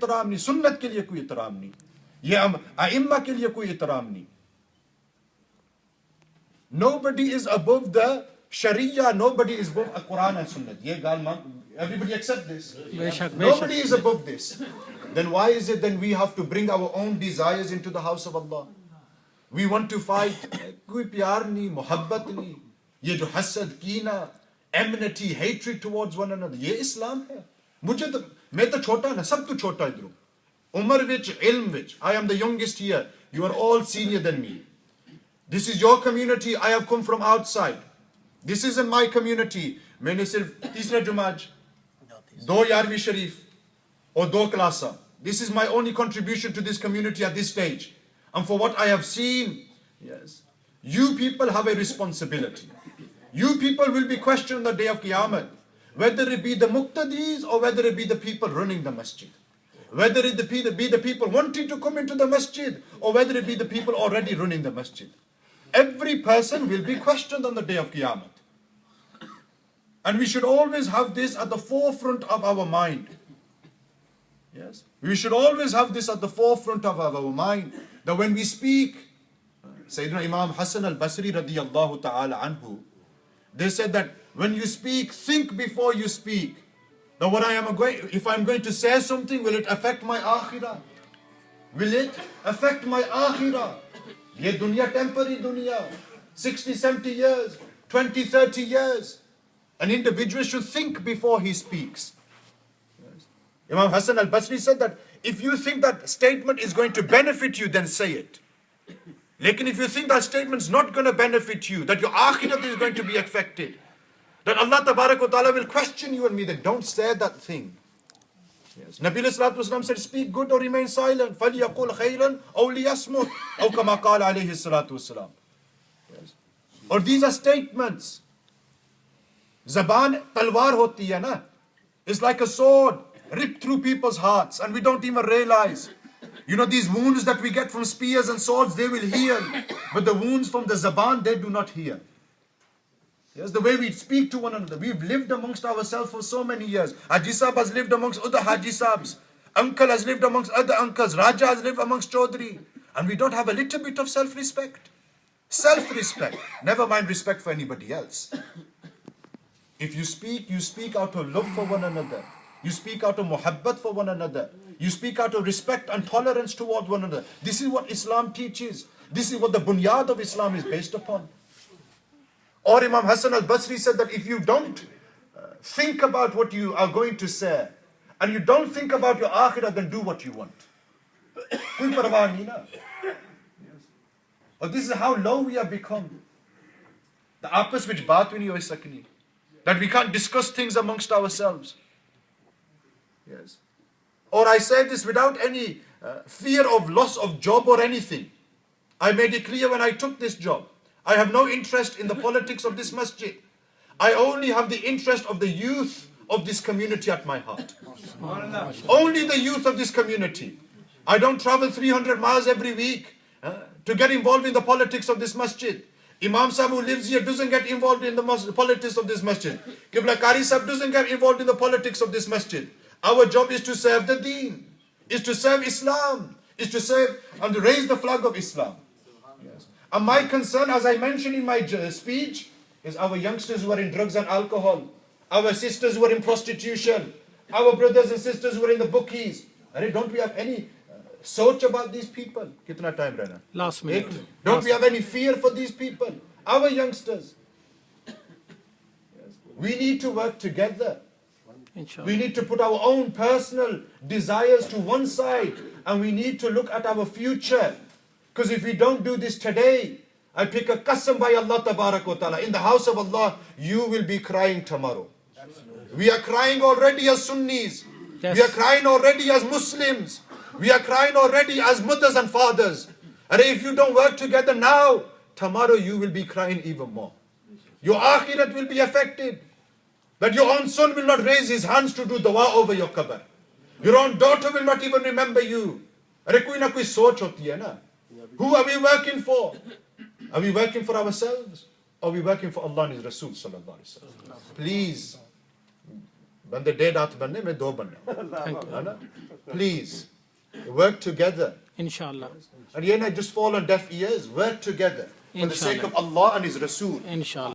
एहतराम नहीं, सुन्नत के लिए कोई एहतराम नहीं, ये आइम्मा के लिए कोई एहतराम नहीं. Nobody is above the Sharia, nobody is above a Quran and Sunnah. Ye gaal everybody accept this? Nobody is above this. Then why is it then we have to bring our own desires into the house of Allah? We want to fight. Koi pyar nahi, mohabbat nahi. Ye jo hasad, keena, enmity, hatred towards one another. Ye Islam hai. Mujhe to, main to chota na, sab to chota idhru. Umar vich, ilm vich. I am the youngest here. You are all senior than me. This is your community. I have come from outside. This isn't my community. मैंने सिर्फ तीसरा जुमाज, 2 यारवी शरीफ और 2 क्लासा. This is my only contribution to this community at this stage. And for what I have seen, yes, you people have a responsibility. You people will be questioned on the day of Qiyamah, whether it be the muqtadis or whether it be the people running the masjid. Whether it be the people wanting to come into the masjid or whether it be the people already running the masjid. Every person will be questioned on the day of Qiyamah. And we should always have this at the forefront of our mind. Yes, we should always have this at the forefront of our mind, that when we speak, Sayyidina Imam Hassan al-Basri radiyallahu ta'ala anhu, they said that when you speak, think before you speak. Now if I'm going to say something, will it affect my akhirah? Will it affect my akhirah? Ye dunya temporary dunya, 60, 70 years, 20, 30 years. An individual should think before he speaks. Yes. Imam Hassan al-Basri said that if you think that statement is going to benefit you, then say it. Lekin if you think that statement is not going to benefit you, that your akhirah is going to be affected, that Allah Tabarak wa Ta'ala will question you and me, then don't say that thing. Yes. Nabi Sallallahu Alaihi Wasallam said, speak good or remain silent. فَلْيَقُلْ خَيْرًا أَوْ لِيَصْمُتْ أَوْ كَمَا قَالَ عَلَيْهِ الصَّلَاةُ وَالسَّلَامُ. Or these are statements. Zaban talwar hoti hai na. It's like a sword ripped through people's hearts and we don't even realize. You know, these wounds that we get from spears and swords, they will heal. But the wounds from the zaban, they do not heal. Yes, the way we speak to one another. We've lived amongst ourselves for so many years. Haji Sahib has lived amongst other Haji Sahibs. Uncle has lived amongst other uncles. Raja has lived amongst Chaudhry. And we don't have a little bit of self-respect. Self-respect. Never mind respect for anybody else. If you speak out of love for one another. You speak out of muhabbat for one another. You speak out of respect and tolerance toward one another. This is what Islam teaches. This is what the bunyad of Islam is based upon. Or Imam Hassan al-Basri said that if you don't think about what you are going to say, and you don't think about your akhirah, then do what you want. Or this is how low we have become. The apas which baat vi nahi hoy sakni. That we can't discuss things amongst ourselves. Yes. Or I say this without any fear of loss of job or anything. I made it clear when I took this job. I have no interest in the politics of this masjid. I only have the interest of the youth of this community at my heart. Only the youth of this community. I don't travel 300 miles every week to get involved in the politics of this masjid. Imam Sahib who lives here doesn't get involved in the politics of this masjid. Qibla Qari Sahib doesn't get involved in the politics of this masjid. Our job is to serve the deen, is to serve Islam, is to serve and to raise the flag of Islam. Yes. And my concern, as I mentioned in my speech, is our youngsters who are in drugs and alcohol, our sisters who are in prostitution, our brothers and sisters who are in the bookies. Don't we have any soch about these people? Kitna time rehna? Last minute. Don't we have any fear for these people? Our youngsters. Yes. We need to work together. Inshallah. We need to put our own personal desires to one side and we need to look at our future. Because if we don't do this today, I pick a qasam by Allah Tabarak wa Ta'ala. In the house of Allah, you will be crying tomorrow. Absolutely. We are crying already as Sunnis. Yes. We are crying already as Muslims. We are crying already as mothers and fathers. And if you don't work together now, tomorrow you will be crying even more. Your akhirat will be affected. That your own son will not raise his hands to do dua over your qabr. Your own daughter will not even remember you. Koi na koi soch hoti hai na. Who are we working for? Are we working for ourselves? Or are we working for Allah and His Rasul sallallahu alaihi wasallam? Please, बंदे 1.5 हाथ बनने मैं 2 बनने please work together Inshallah. and you know just fall on deaf ears, work together for the sake of Allah and His Rasul. Inshallah.